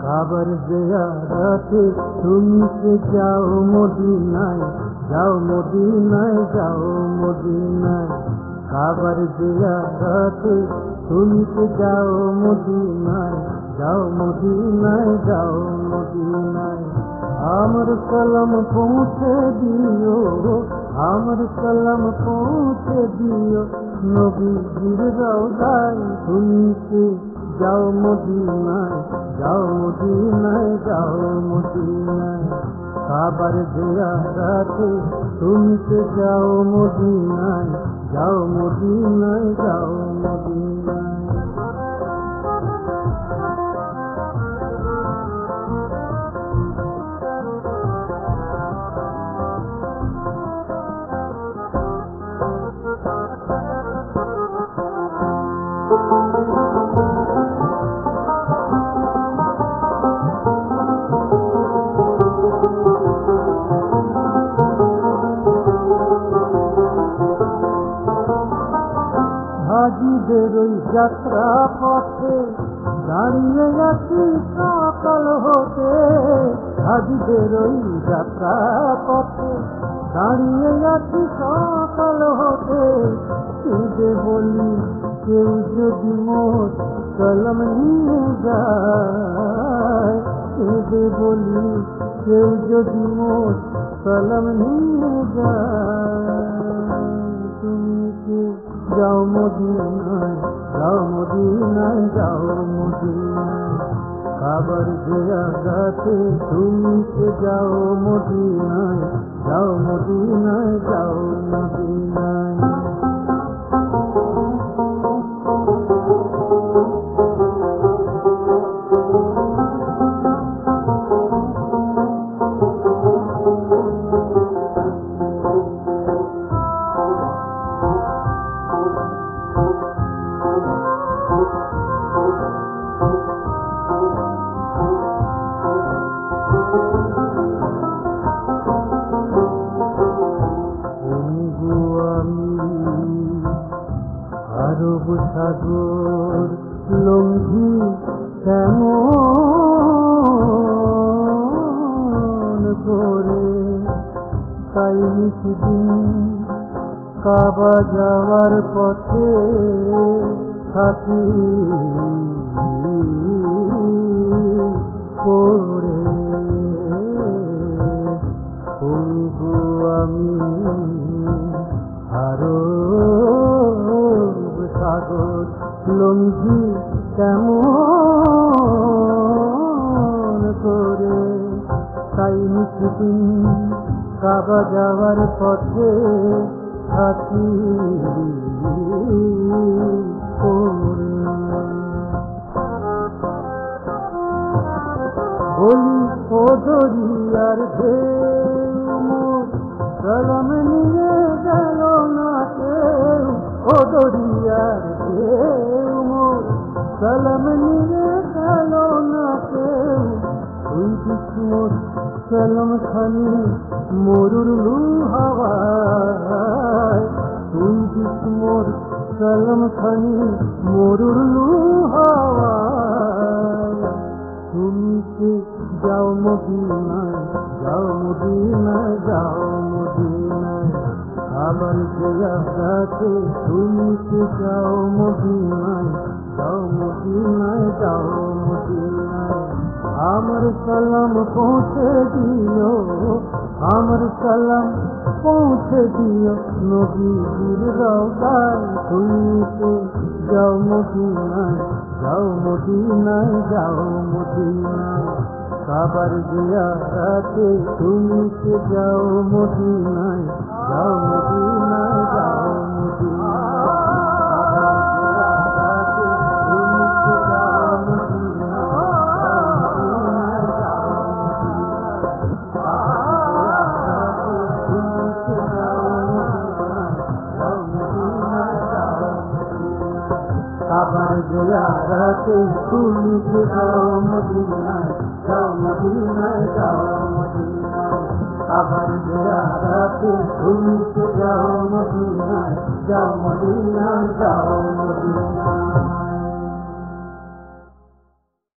কাবার জিয়ারতে তুমি কে যাও মদিনায়, যাও মদিনায়, যাও মদিনায়। কাবার জিয়ারতে তুমি কে যাও মদিনায়, যাও মদিনায়, যাও মদিনায়। আমার সালাম পৌঁছে দিও, আমার সালাম পৌঁছে দিও নবীজির রওজায়। তুমি কে যাও মদিনায়, যাও মদিনায়, যাও মদিনায়। কাবার জিয়ারতে তুমি কে যাও মদিনায়, যাও মদিনায়, যাও মদিনায়। হাজিদের ওই যাত্রা পথে দাঁড়িয়ে আছি সকাল হতে, হাজিদের ওই যাত্রা পথে দাঁড়িয়ে আছি সকাল হতে। কেঁদে বলি কেউ যদি মোর কলম নিয়ে যায়, কেঁদে বলি কেউ যদি মোর কলম নিয়ে যায়। তুমি কে যাও মদিনায়, যাও মদিনায়, যাও মদিনায়। কাবার জিয়ারতে তুমি কে যাও মদিনায়, যাও মদিনায়, যাও মদিনায়। আরব সাগর লঙ্ঘি কেমন করে তাই নিশিদিন কাবা যাওয়ার পথে থাকি করে। বন্ধু আমি আরব সাগর লঙ্ঘি কেমন করে তাই নিশিদিন কাবা যাওয়ার পথে থাকি করে। বলি ও দরিয়ার ঢেউ মোর কলম নিয়ে গেল না কেউ, ও দরিয়ার ঢেউ মোর কলম নিয়ে গেল না কেউ। তুই দিস মোর কলম খানি মরুর হাওয়ায়, তুই দিস মোর কলম খানি মরুর হাওয়ায়। তুমি কে যাও মদিনায়, যাও মদিনায়, যাও মদিনায়। কাবার জিয়ারতে তুমি কে যাও মদিনায়, যাও মদিনায়, যাও মদিনায়। আমার সালাম পৌঁছে দিও, আমার সালাম পৌঁছে দিও নবীজির রওজায়। তুমি কে যাও মদিনায়, যাও মদিনায় যাও মদিনায় কাবার জিয়ারতে তুমি কে যাও মদিনায় যাও মদিনায় যাও কাবার জিয়ারতে তুমি কে যাও মদিনায় যাও মদিনায় যাও মদিনায় কাবার জিয়ারতে তুমি কে যাও মদিনায় যাও মদিনায় যাও মদিনায়